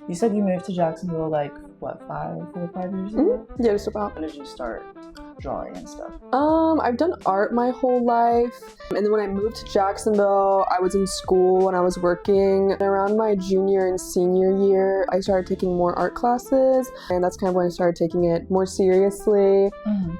You said you moved to Jacksonville like, what, 4 or 5 years ago? Yeah, just about. When did you start drawing and stuff? I've done art my whole life. And then when I moved to Jacksonville, I was in school and I was working. And around my junior and senior year, I started taking more art classes. And that's kind of when I started taking it more seriously.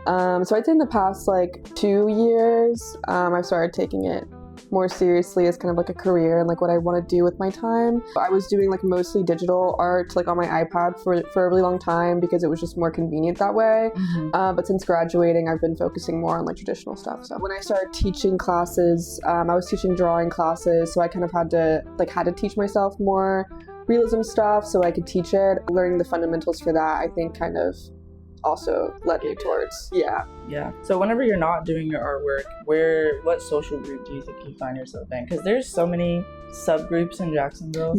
So I'd say in the past like 2 years, I've started taking it more seriously as kind of like a career and like what I want to do with my time. I was doing like mostly digital art like on my iPad for a really long time because it was just more convenient that way. But since graduating, I've been focusing more on like traditional stuff. So when I started teaching classes, I was teaching drawing classes, so I kind of had to teach myself more realism stuff so I could teach it. Learning the fundamentals for that, I think, kind of also led me towards So whenever you're not doing your artwork, what social group do you think you find yourself in? Because there's so many subgroups in Jacksonville.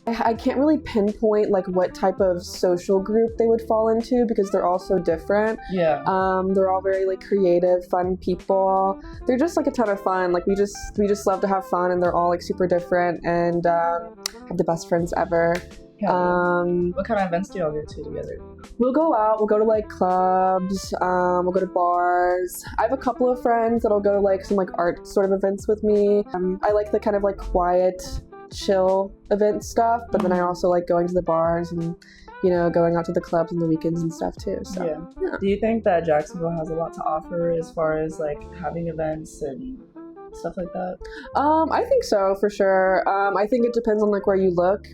I can't really pinpoint like what type of social group they would fall into because they're all so different. They're all very like creative, fun people. They're just like a ton of fun. Like we just love to have fun, and they're all like super different, and have the best friends ever. What kind of events do y'all go to together? We'll go out, we'll go to like clubs, we'll go to bars. I have a couple of friends that'll go to like some like art sort of events with me. I like the kind of like quiet, chill event stuff, but then I also like going to the bars and, you know, going out to the clubs on the weekends and stuff too. So yeah. Do you think that Jacksonville has a lot to offer as far as like having events and stuff like that? I think so, for sure. I think it depends on like where you look.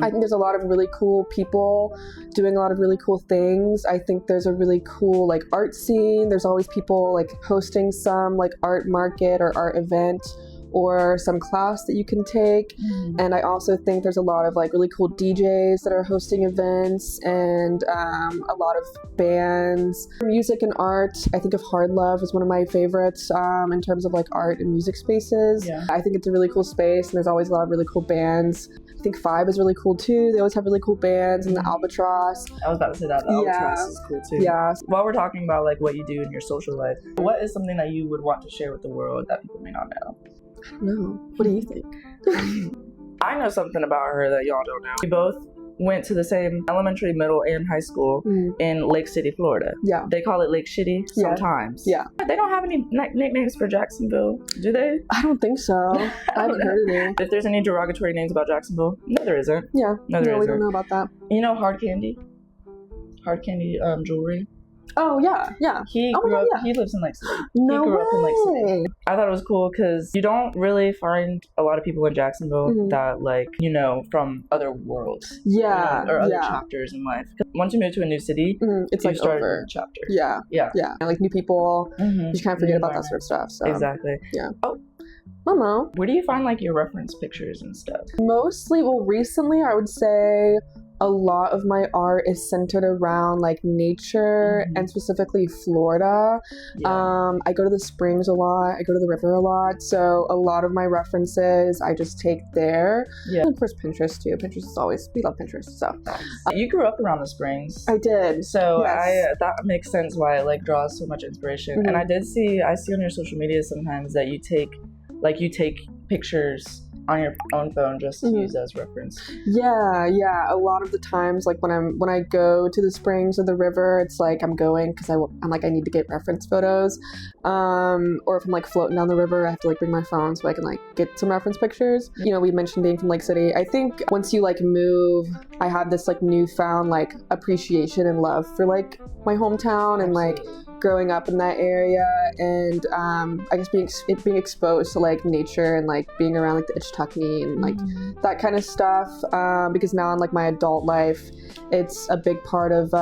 I think there's a lot of really cool people doing a lot of really cool things. I think there's a really cool like art scene. There's always people like hosting some like art market or art event or some class that you can take. And I also think there's a lot of like really cool DJs that are hosting events, and a lot of bands. Music and art, I think of Hard Love is one of my favorites in terms of like art and music spaces. I think it's a really cool space, and there's always a lot of really cool bands. I think Five is really cool too. They always have really cool bands, and the Albatross. I was about to say that. The Albatross is cool too. While we're talking about like what you do in your social life, what is something that you would want to share with the world that people may not know? I don't know. What do you think? I know something about her that y'all don't know. We both went to the same elementary, middle, and high school in Lake City, Florida. They call it Lake Shitty sometimes. They don't have any nicknames for Jacksonville, do they? I don't think so. I haven't heard of it. If there's any derogatory names about Jacksonville, no, there isn't. No, we don't know about that. You know Hard Candy? Hard Candy jewelry? Oh, yeah. He lives in Lake City. He grew up in Lake City. I thought it was cool because you don't really find a lot of people in Jacksonville that, like, you know, from other worlds. Or other chapters in life. Once you move to a new city, it's you like start over. a new chapter. And, like, new people, you just kind of forget about that sort of stuff. So. Exactly. Oh, Mama. Where do you find, like, your reference pictures and stuff? Mostly, recently, I would say a lot of my art is centered around like nature and specifically Florida. I go to the springs a lot. I go to the river a lot. So a lot of my references I just take there. And of course Pinterest too. Pinterest is always, we love Pinterest. So you grew up around the springs. I did. So that makes sense why it like draws so much inspiration. And I see on your social media sometimes that you take pictures on your own phone just to use as reference. A lot of the times, like when I go to the springs or the river, it's like I'm going because I'm like I need to get reference photos, or if I'm like floating down the river, I have to like bring my phone so I can like get some reference pictures. You know, we mentioned being from Lake City. I think once you like move, I have this like newfound like appreciation and love for like my hometown and like growing up in that area, and I guess being exposed to like nature and like being around like the Ichtuckney and like that kind of stuff, because now in like my adult life it's a big part of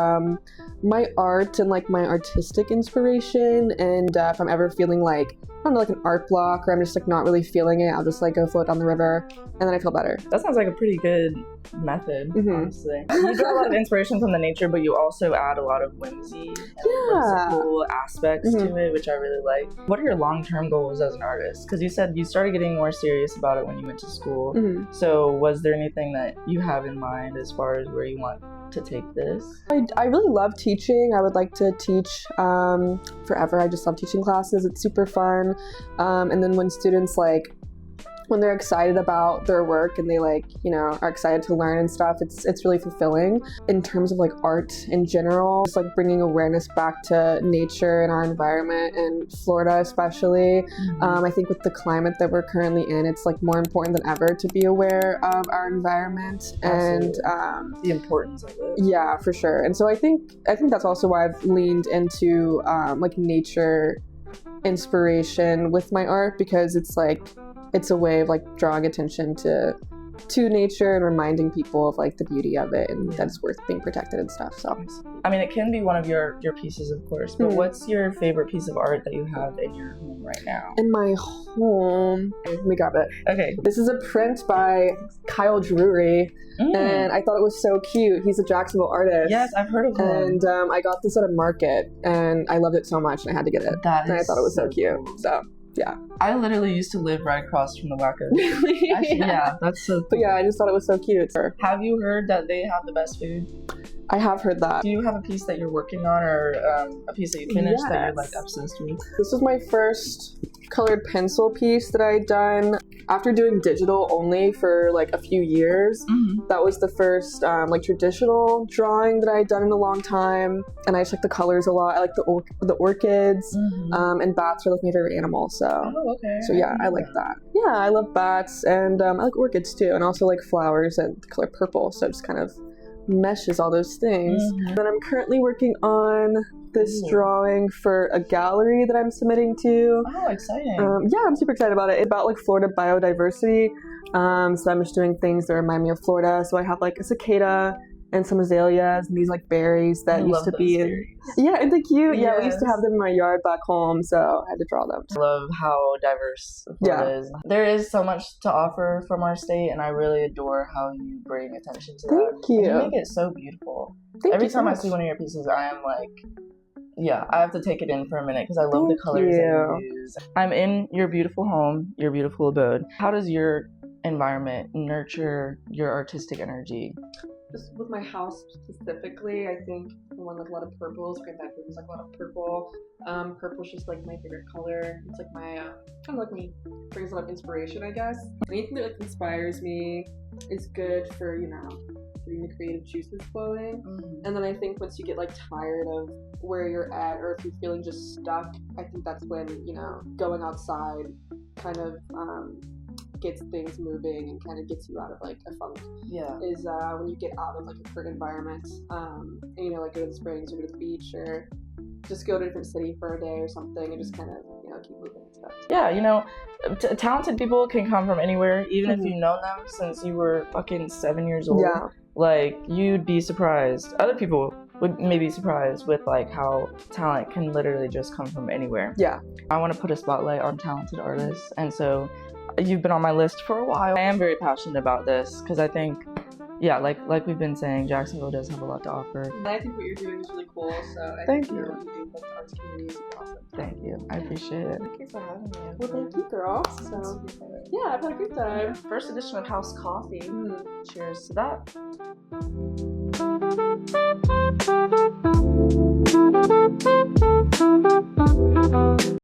my art and like my artistic inspiration. And if I'm ever feeling like, I don't know, like an art block, or I'm just like not really feeling it, I'll just like go float down the river and then I feel better. That sounds like a pretty good method, honestly. You get a lot of inspiration from the nature, but you also add a lot of whimsy and whimsical aspects to it, which I really like. What are your long-term goals as an artist? Because you said you started getting more serious about it when you went to school. So was there anything that you have in mind as far as where you want to take this? I really love teaching. I would like to teach forever. I just love teaching classes. It's super fun. And then when students when they're excited about their work and they are excited to learn and stuff, it's really fulfilling. In terms of art in general, just bringing awareness back to nature and our environment, and Florida especially. I think with the climate that we're currently in, it's more important than ever to be aware of our environment. Absolutely. And the importance of it. Yeah, for sure. And so I think that's also why I've leaned into nature inspiration with my art, because it's a way of drawing attention to nature and reminding people of the beauty of it, and that it's worth being protected and stuff. So I mean, it can be one of your pieces, of course, but what's your favorite piece of art that you have in your home right now? In my home, let me grab it. Okay. This is a print by Kyle Drury, and I thought it was so cute. He's a Jacksonville artist. Yes, I've heard of him. And I got this at a market, and I loved it so much, and I had to get it. And I thought it was so cute. So yeah. I literally used to live right across from the Wacko. Really? Actually, yeah, that's so cool. But yeah, I just thought it was so cute. Have you heard that they have the best food? I have heard that. Do you have a piece that you're working on, or a piece that you finished that you're obsessed with? This was my first colored pencil piece that I had done. After doing digital only for a few years, that was the first traditional drawing that I had done in a long time. And I just like the colors a lot. I like the orchids, and bats are my favorite animal. So, okay. So yeah, I like that. Yeah, I love bats, and I like orchids too, and also like flowers and the color purple. So it just kind of meshes all those things. Then I'm currently working on this drawing for a gallery that I'm submitting to. Oh, exciting. Yeah, I'm super excited about it. It's about Florida biodiversity. So I'm just doing things that remind me of Florida. So I have a cicada and some azaleas and these berries that used to be in. Yeah, isn't it cute? Yes. Yeah, we used to have them in my yard back home, so I had to draw them. I love how diverse Florida is. There is so much to offer from our state, and I really adore how you bring attention to that. Thank you. And you make it so beautiful. Every time I see one of your pieces, I am yeah, I have to take it in for a minute because I love the colors that you use. I'm in your beautiful home, your beautiful abode. How does your environment nurture your artistic energy? Just with my house specifically, I think the one with a lot of purples. My bedroom is a lot of purple. Purple's just my favorite color. It's my kind of me, brings a lot of inspiration, I guess. Anything that inspires me is good for getting the creative juices flowing. And then I think once you get tired of where you're at, or if you're feeling just stuck, I think that's when going outside kind of gets things moving and kind of gets you out of a funk. Yeah, is when you get out of a current environment, and go to the springs or go to the beach or just go to a different city for a day or something and just kind of keep moving and stuff. Yeah, talented people can come from anywhere, even if you've known them since you were fucking 7 years old. Yeah, you'd be surprised. Other people would maybe be surprised with how talent can literally just come from anywhere. Yeah, I want to put a spotlight on talented artists, and so you've been on my list for a while. I am very passionate about this because I think, yeah, like we've been saying, Jacksonville does have a lot to offer. And I think what you're doing is really cool. So thank you. What you do with the arts community is awesome. Thank you. I appreciate it. Thank you for having me. Well, thank you, girl. So yeah, I've had a good time. First edition of House Coffee. Cheers to that.